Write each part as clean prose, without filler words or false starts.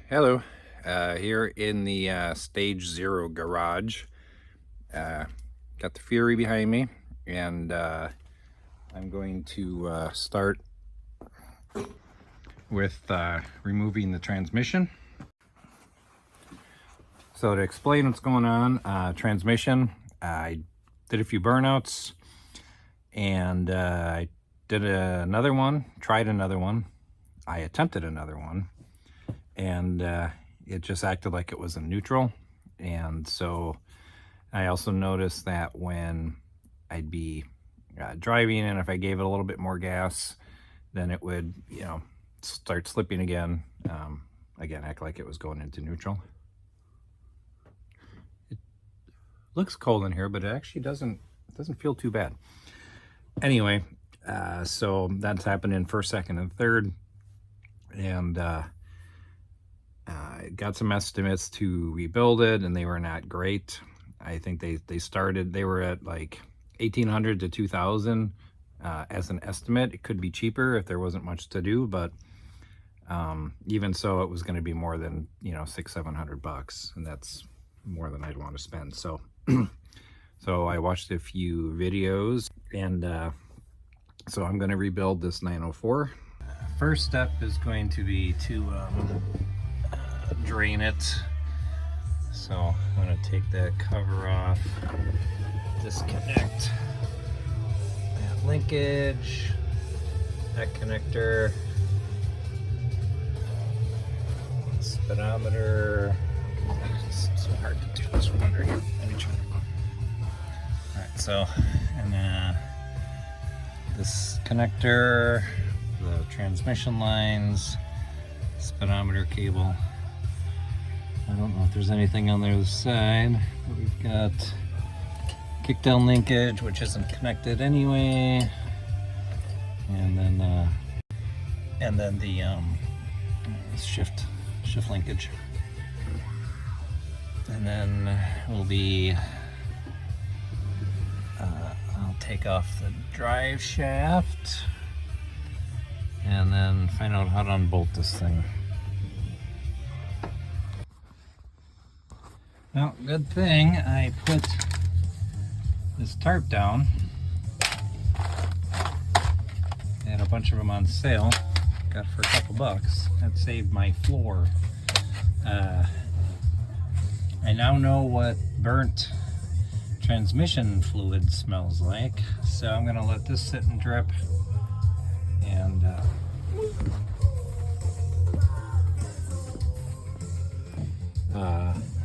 Hello, here in the Stage Zero garage. Got the Fury behind me, and I'm going to start with removing the transmission. So to explain what's going on, transmission, I did a few burnouts, and I did another one, tried another one, I attempted another one, and it just acted like it was in neutral. And so I also noticed that when I'd be driving, and if I gave it a little bit more gas, then it would, start slipping again. Again, act like it was going into neutral. It looks cold in here, but it actually doesn't feel too bad. Anyway, so that's happened in first, second, and third, and got some estimates to rebuild it, and they were not great. I think they were at like 1,800 to 2,000 as an estimate. It could be cheaper if there wasn't much to do, but even so, it was going to be more than $600-700, and that's more than I'd want to spend. So so I watched a few videos, and so I'm going to rebuild this 904. First step is going to be to drain it. So I'm going to take that cover off, disconnect that linkage, that connector, speedometer. It's so hard to do this from under here. Let me try. Alright, so, and this connector, the transmission lines, speedometer cable. I don't know if there's anything on the other side, but we've got kickdown linkage, which isn't connected anyway, and then the shift linkage, and then will be I'll take off the drive shaft and then find out how to unbolt this thing. Well, good thing I put this tarp down. I had a bunch of them on sale. Got it for a couple bucks. That saved my floor. I now know what burnt transmission fluid smells like, so I'm gonna let this sit and drip. And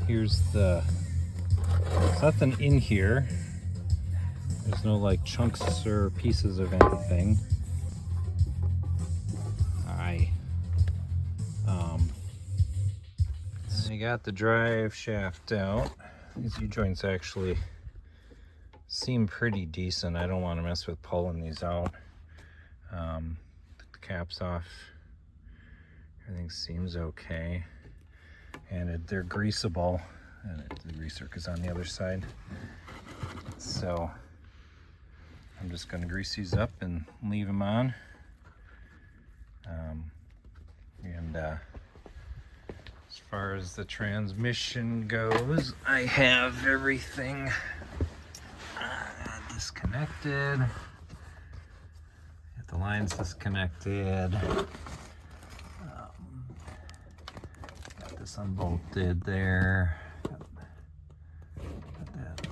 here's there's nothing in here. There's no like chunks or pieces of anything. I got the drive shaft out. These U-joints actually seem pretty decent. I don't want to mess with pulling these out. Took the caps off. Everything seems okay. And they're greasable. And the grease is on the other side. So I'm just going to grease these up and leave them on. As far as the transmission goes, I have everything disconnected. Got the lines disconnected. Got this unbolted there. Got that,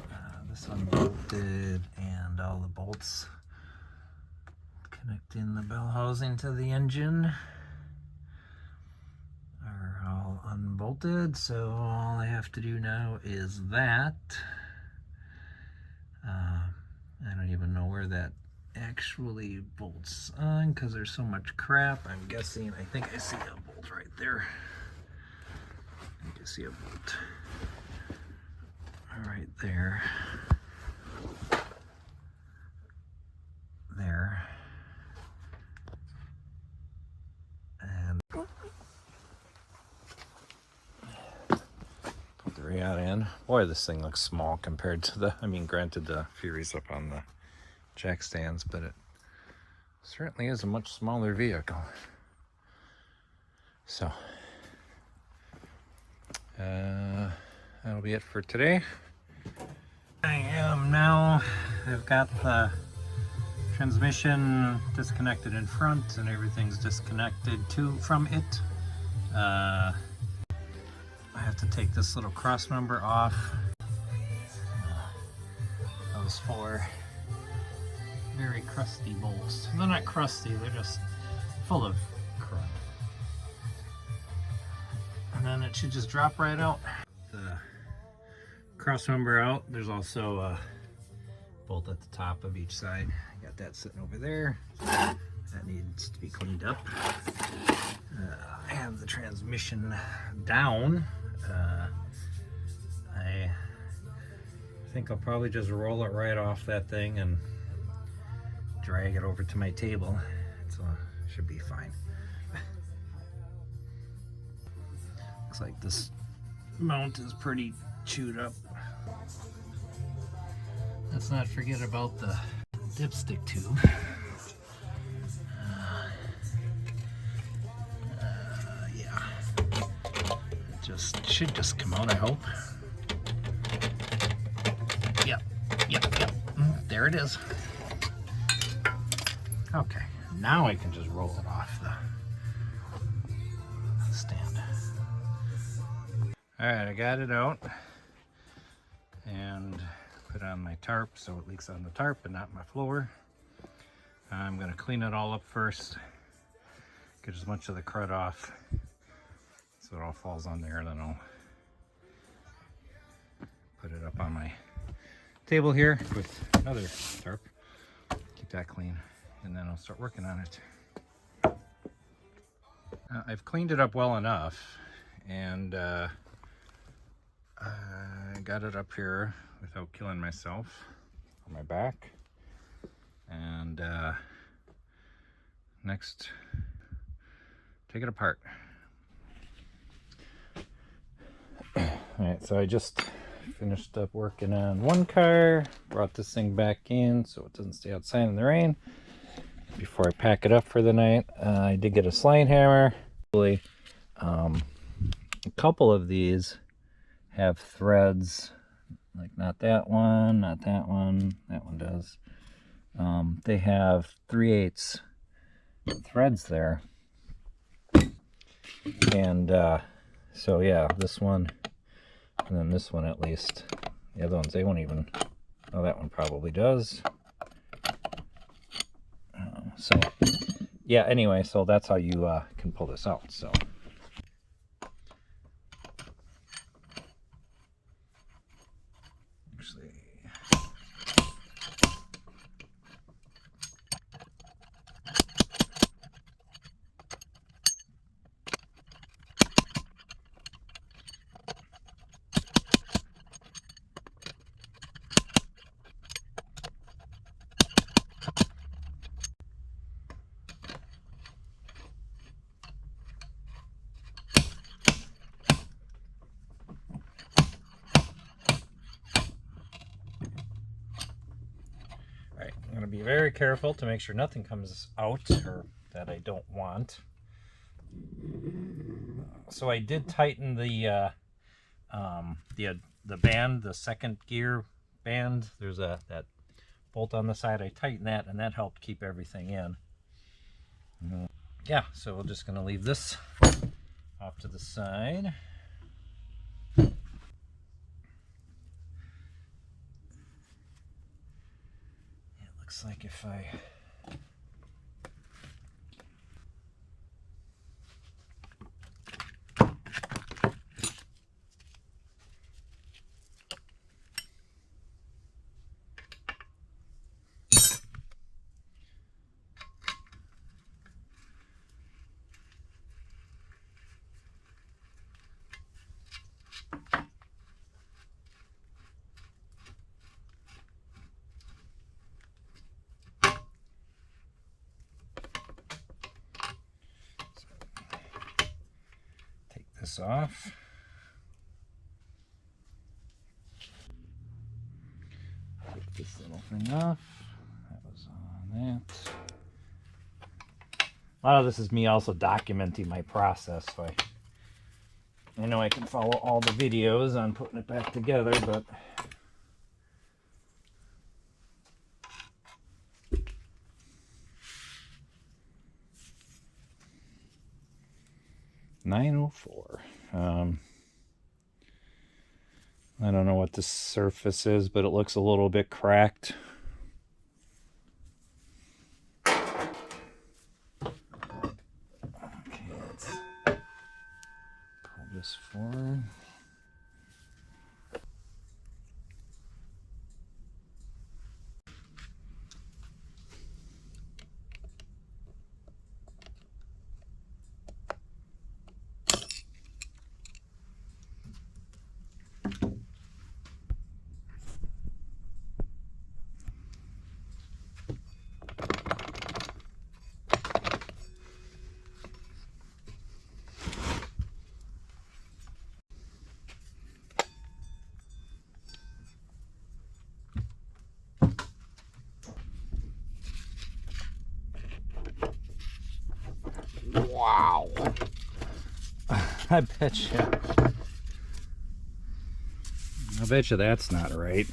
this unbolted, and all the bolts connecting the bell housing to the engine are all unbolted, so all I have to do now is that. I don't even know where that actually bolts on because there's so much crap. I'm guessing, I think I see a bolt right there. I can see a bolt right there. There. And put the Riata in. Boy, this thing looks small compared to the, granted the Fury's up on the jack stands, but it certainly is a much smaller vehicle. So That'll be it for today. I've got the transmission disconnected in front and everything's disconnected from it. I have to take this little cross member off. Those 4 very crusty bolts. They're not crusty, they're just full of crud. And then it should just drop right out. The cross member out. There's also a bolt at the top of each side. I got that sitting over there. That needs to be cleaned up. I have the transmission down. I think I'll probably just roll it right off that thing and drag it over to my table. So it should be fine. Looks like this mount is pretty chewed up. Let's not forget about the dipstick tube. Yeah, it should just come out, I hope. Yep. There it is. Okay, now I can just roll it off the stand. All right, I got it out and put on my tarp so it leaks on the tarp and not my floor. I'm gonna clean it all up first, get as much of the crud off so it all falls on there, then I'll put it up on my table here with another tarp, keep that clean, and then I'll start working on it. I've cleaned it up well enough, and I got it up here without killing myself on my back. And next, take it apart. Alright, so I just finished up working on one car, brought this thing back in so it doesn't stay outside in the rain before I pack it up for the night. I did get a slide hammer. A couple of these have threads, like not that one, not that one, that one does. They have 3/8 threads there, and so yeah, this one and then this one at least. The other ones, they won't even, oh, that one probably does. So yeah, anyway, so that's how you can pull this out. So actually, I'm going to be very careful to make sure nothing comes out or that I don't want. So I did tighten the band, the second gear band. There's that bolt on the side. I tightened that, and that helped keep everything in. Yeah, so we're just going to leave this off to the side. Looks like if I this off. Take this little thing off. That was on that. A lot of this is me also documenting my process, so I I know I can follow all the videos on putting it back together, but .904. I don't know what the surface is, but it looks a little bit cracked. Okay, let's pull this forward. Wow. I bet you that's not right.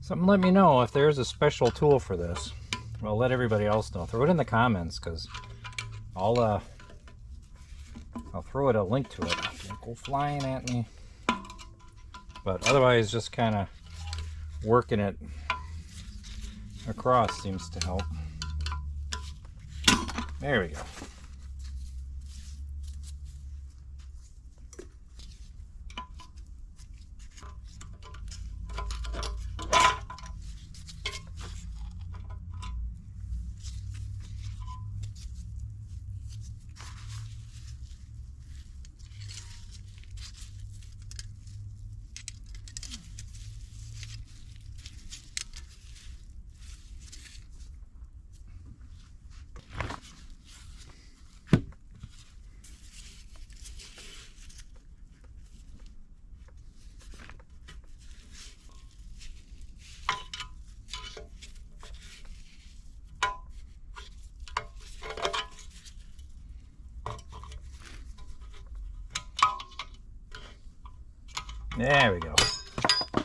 Something let me know if there's a special tool for this. Well, let everybody else know. Throw it in the comments, because I'll throw it a link to it. Don't go flying at me. But otherwise, just kind of working it across seems to help. There we go. There we go. I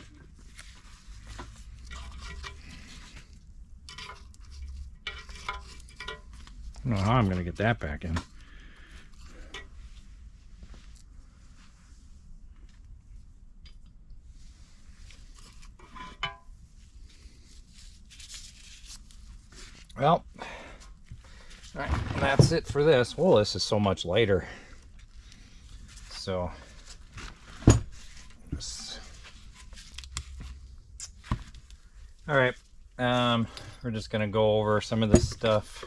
don't know how I'm going to get that back in. Well, all right, and that's it for this. Well, this is so much lighter. So, all right, we're just going to go over some of this stuff.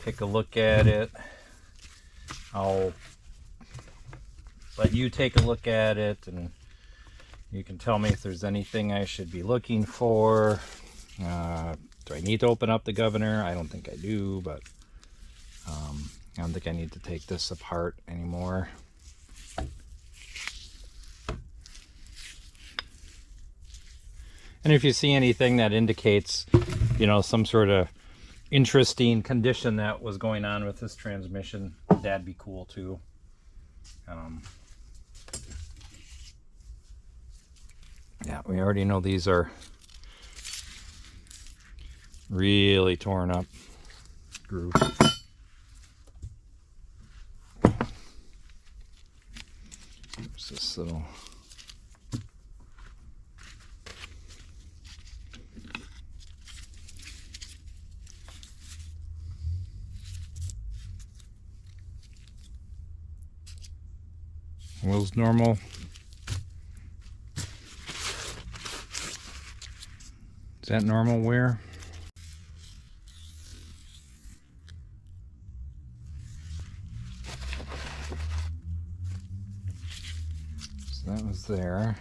Take a look at it. I'll let you take a look at it, and you can tell me if there's anything I should be looking for. Do I need to open up the governor? I don't think I do, but I don't think I need to take this apart anymore. And if you see anything that indicates, you know, some sort of interesting condition that was going on with this transmission, that'd be cool too. Yeah, we already know these are really torn up groove. There's this little wheels normal. Is that normal wear? So that was there.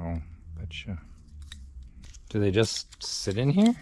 Oh, betcha. Do they just sit in here?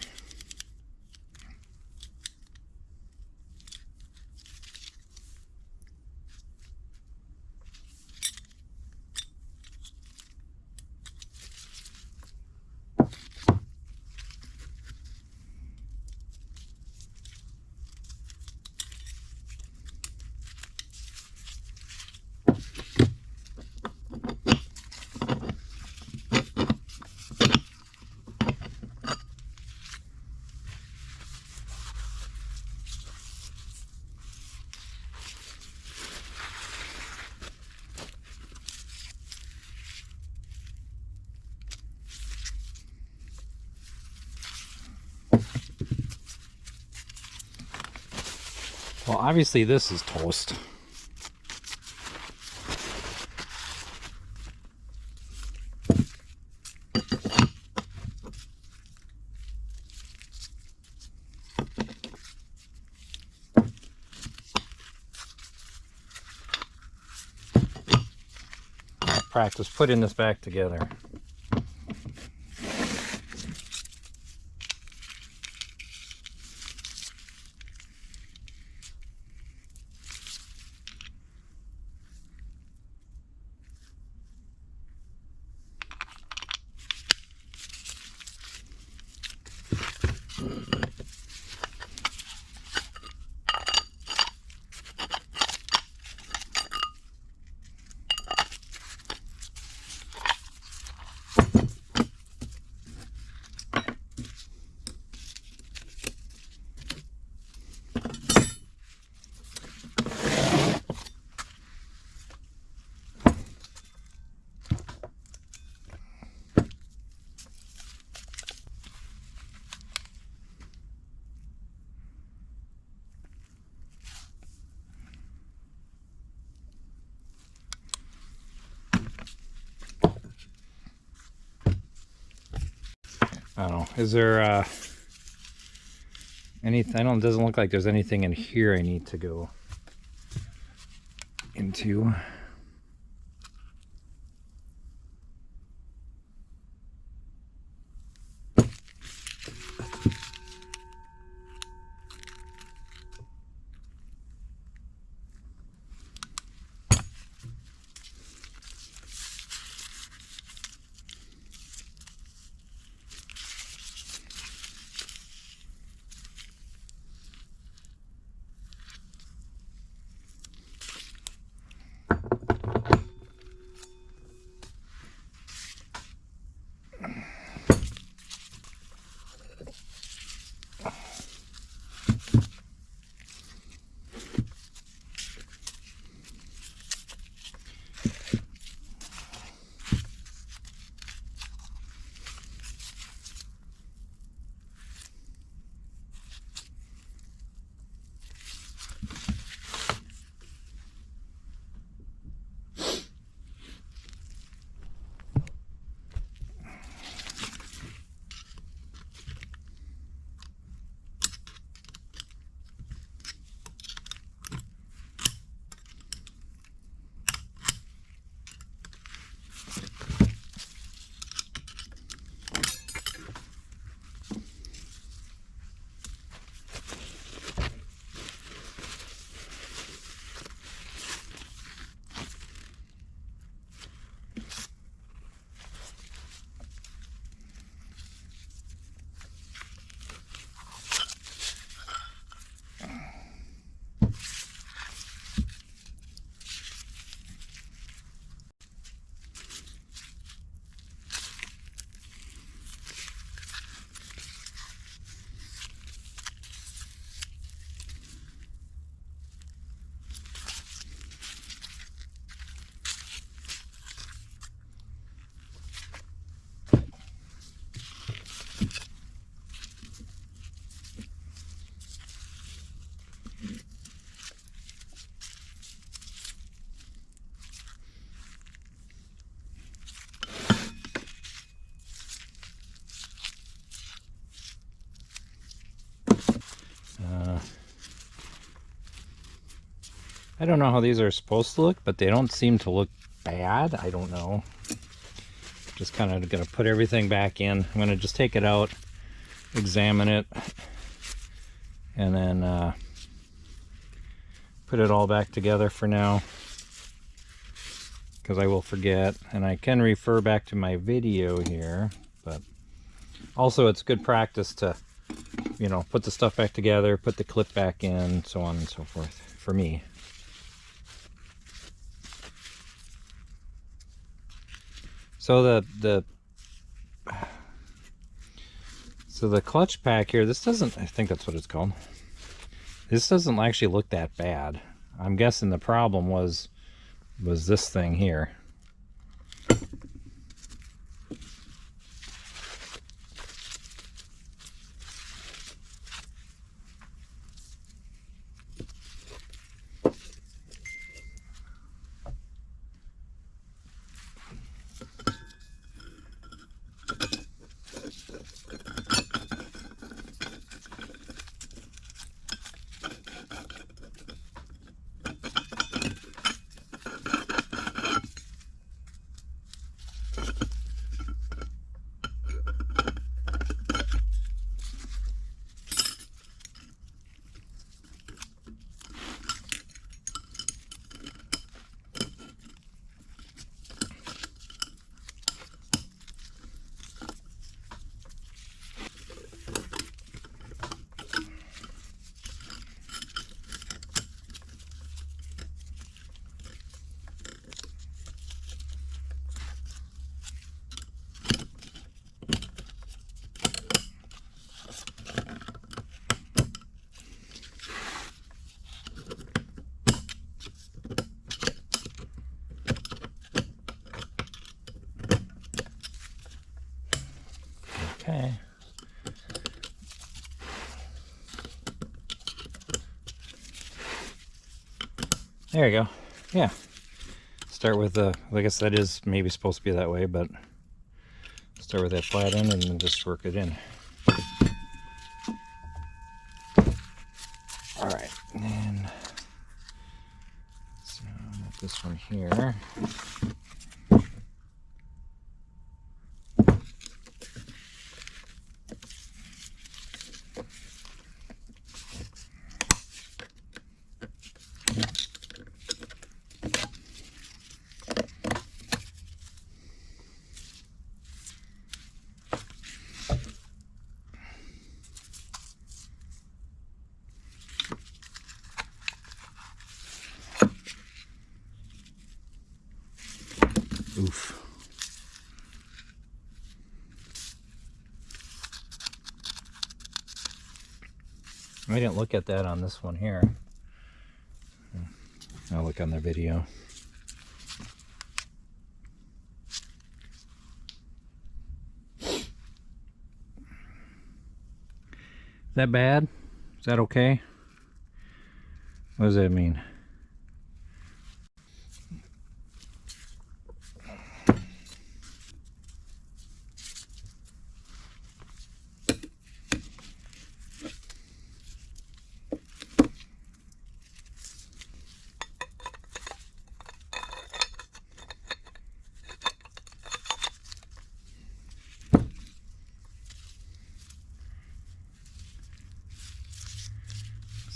Well, obviously this is toast. Practice putting this back together. I don't know. Is there anything? I don't. It doesn't look like there's anything in here I need to go into. I don't know how these are supposed to look, but they don't seem to look bad. I don't know. Just kind of gonna put everything back in. I'm gonna just take it out, examine it, and then put it all back together for now, because I will forget. And I can refer back to my video here, but also it's good practice to, you know, put the stuff back together, put the clip back in, so on and so forth, for me. So the clutch pack here, this doesn't, I think that's what it's called. This doesn't actually look that bad. I'm guessing the problem was this thing here. Okay. There you go. Yeah. Start with the, I guess that is maybe supposed to be that way, but start with that flat end and then just work it in. All right. And then, so this one here. Oof. I didn't look at that on this one here. I'll look on the video. Is that bad? Is that okay? What does that mean?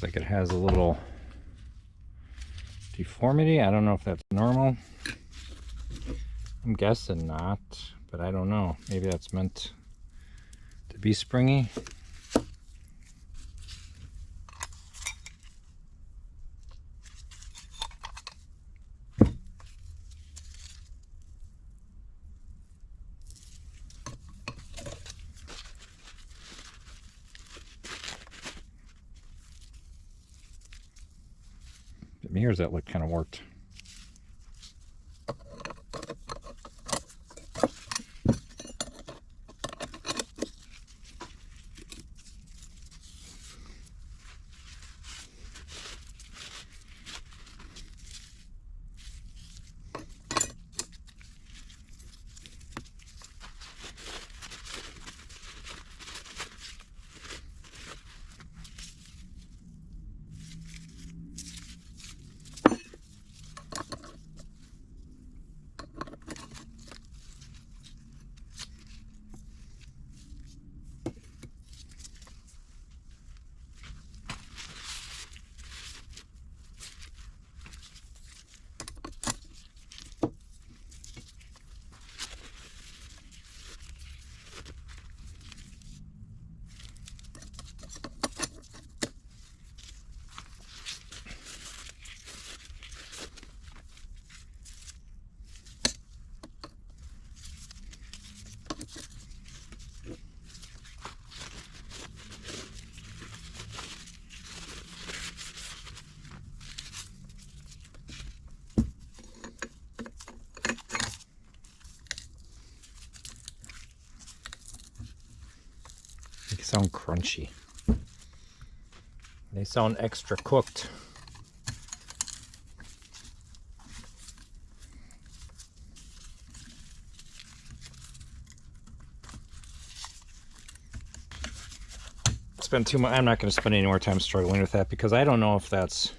Looks like it has a little deformity. I don't know if that's normal. I'm guessing not, but I don't know. Maybe that's meant to be springy. The mirrors that look kind of warped. sound crunchy. They sound extra cooked. Spend too much. I'm not going to spend any more time struggling with that because I don't know if that's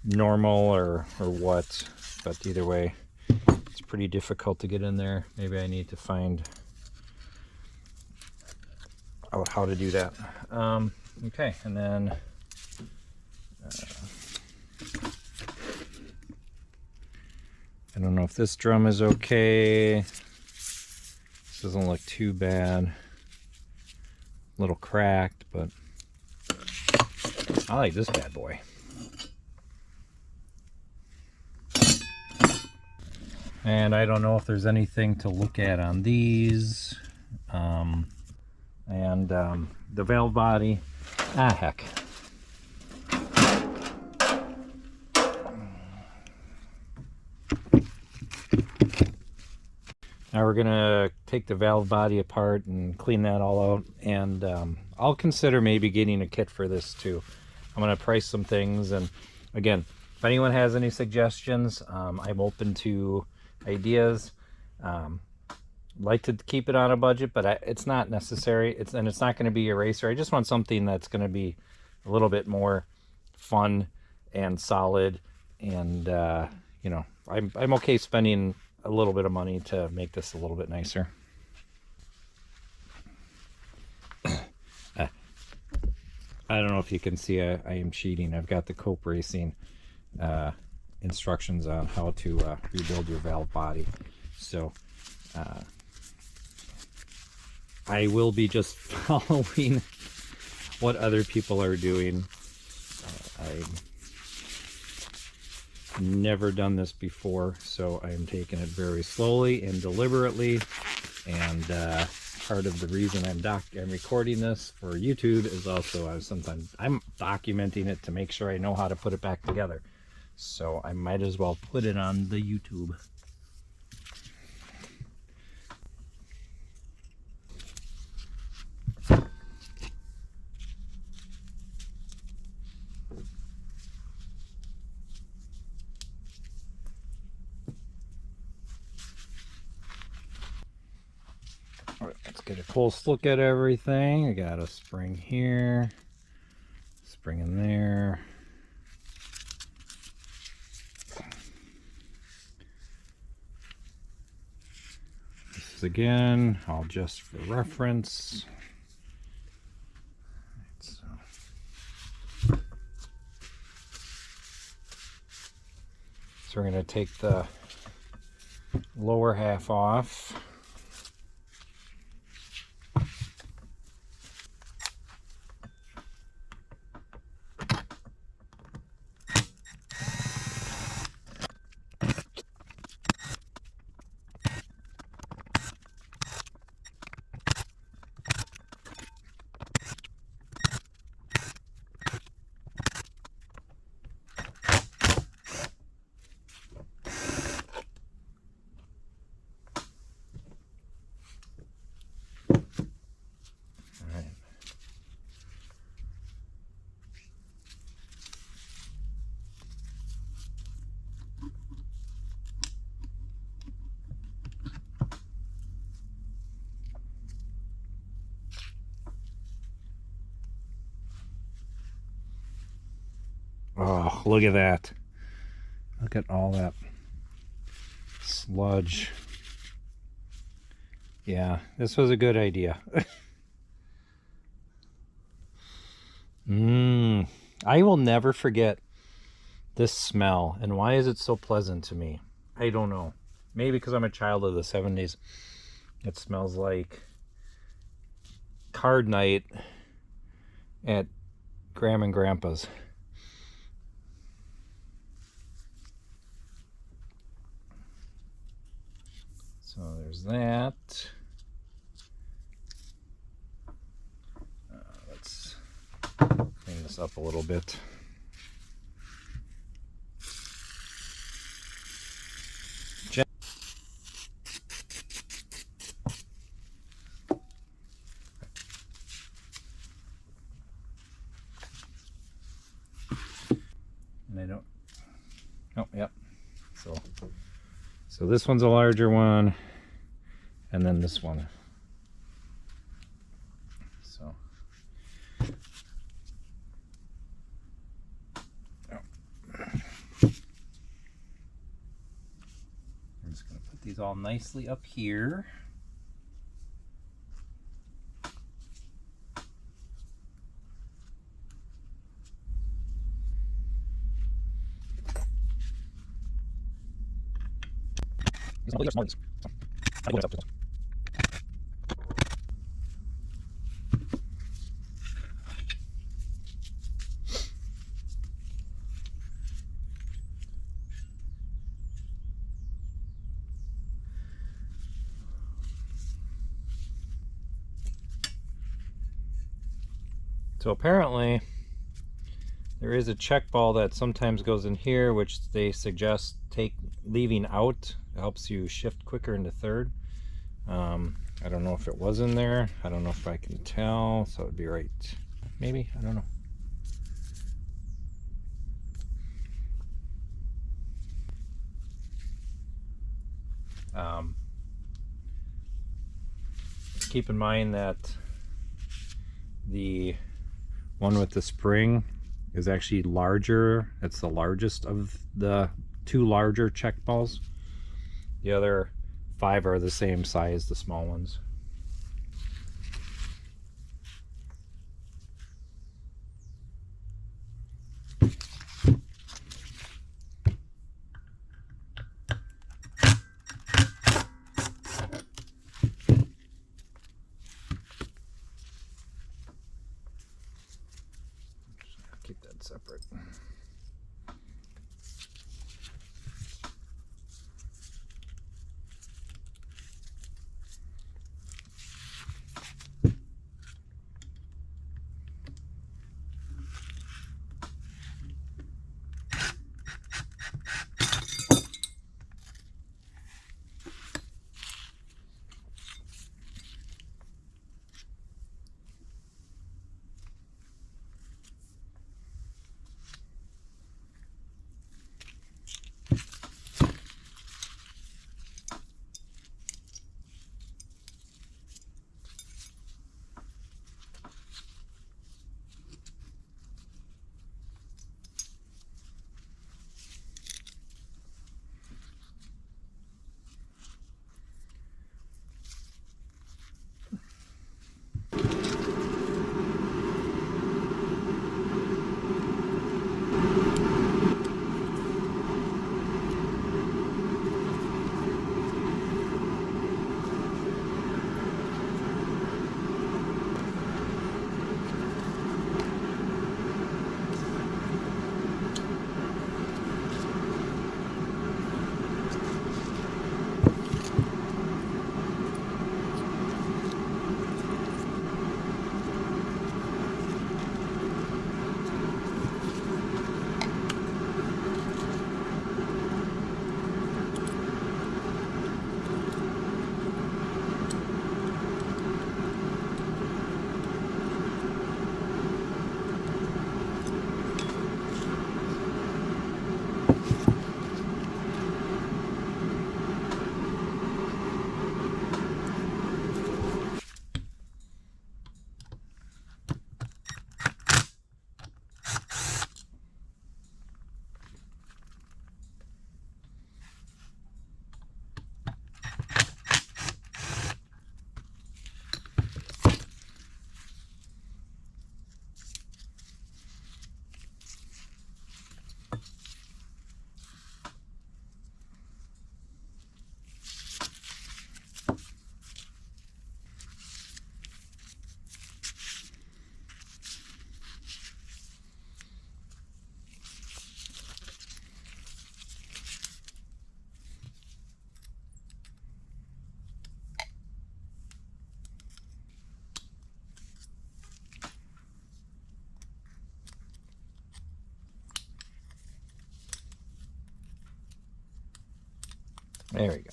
normal or what. But either way, it's pretty difficult to get in there. Maybe I need to find out how to do that. Okay, and then I don't know if this drum is okay. This doesn't look too bad. A little cracked, but I like this bad boy. And I don't know if there's anything to look at on these. The valve body. Ah, heck. Now we're gonna take the valve body apart and clean that all out, and I'll consider maybe getting a kit for this too. I'm gonna price some things, and again, if anyone has any suggestions, I'm open to ideas. Like to keep it on a budget, but it's not necessary. It's not going to be a racer. I just want something that's going to be a little bit more fun and solid, and you know, I'm okay spending a little bit of money to make this a little bit nicer. I don't know if you can see, I am cheating. I've got the Cope Racing instructions on how to rebuild your valve body. So I will be just following what other people are doing. I've never done this before, so I am taking it very slowly and deliberately. And part of the reason I'm recording this for YouTube is also I'm documenting it to make sure I know how to put it back together. So I might as well put it on the YouTube. All right, let's get a close look at everything. I got a spring here, spring in there. This is again, all just for reference. So we're going to take the lower half off. Oh, look at that. Look at all that sludge. Yeah, this was a good idea. I will never forget this smell. And why is it so pleasant to me? I don't know. Maybe because I'm a child of the 70s. It smells like card night at Grandma and Grandpa's. So there's that. Let's clean this up a little bit. So this one's a larger one, and then this one. So I'm just going to put these all nicely up here. So apparently there is a check ball that sometimes goes in here, which they suggest leaving out. It helps you shift quicker into third. I don't know if it was in there. I don't know if I can tell, so it'd be right. Maybe, I don't know. Keep in mind that the one with the spring is actually larger. It's the largest of the two larger check balls. The other 5 are the same size, the small ones. Keep that separate. There we go.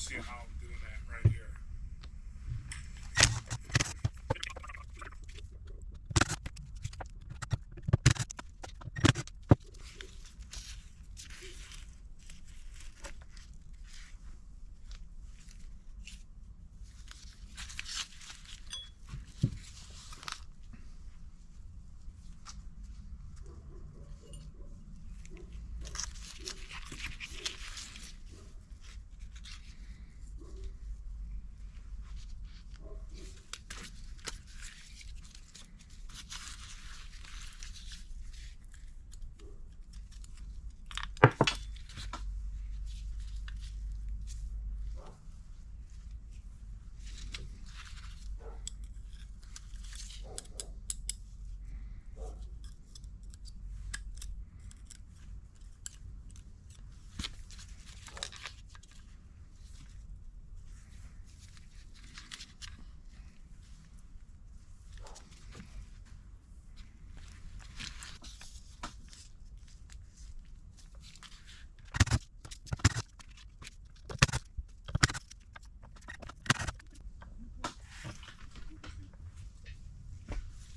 see how I'm doing that right here.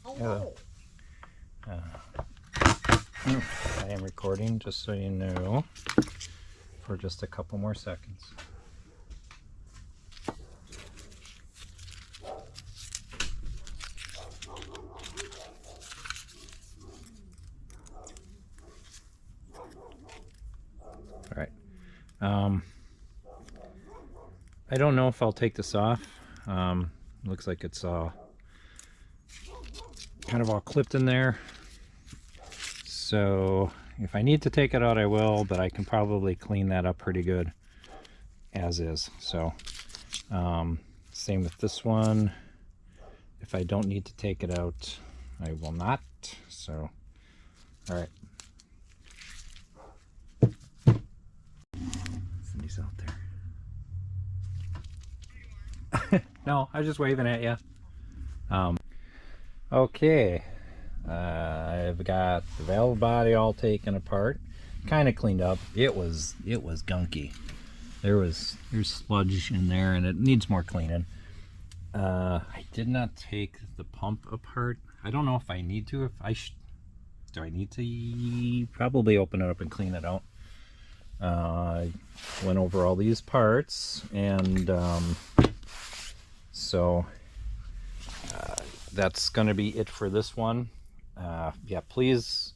Hello. I am recording, just so you know, for just a couple more seconds. All right. I don't know if I'll take this off. Looks like it's kind of all clipped in there. So if I need to take it out, I will, but I can probably clean that up pretty good as is. So same with this one. If I don't need to take it out, I will not. So, all right. Cindy's out there. No, I was just waving at you. Okay. I've got the valve body all taken apart, kind of cleaned up. It was gunky. There's sludge in there, and it needs more cleaning. I did not take the pump apart. I don't know if I need to. Do I need to probably open it up and clean it out? I went over all these parts, and so that's going to be it for this one. Yeah, please,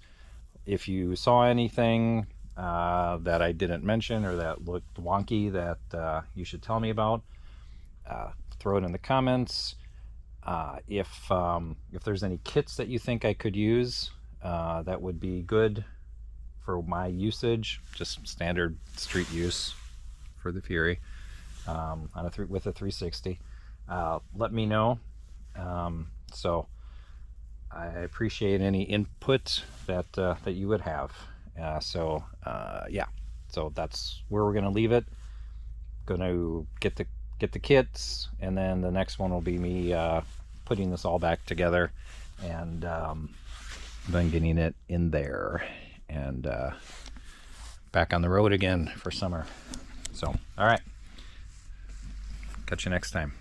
if you saw anything that I didn't mention or that looked wonky that you should tell me about, throw it in the comments. If there's any kits that you think I could use that would be good for my usage, just standard street use for the Fury with a 360, let me know. So I appreciate any input that you would have. Yeah, so that's where we're gonna leave it. Gonna get the kits, and then the next one will be me putting this all back together, and then getting it in there and back on the road again for summer. So, all right, catch you next time.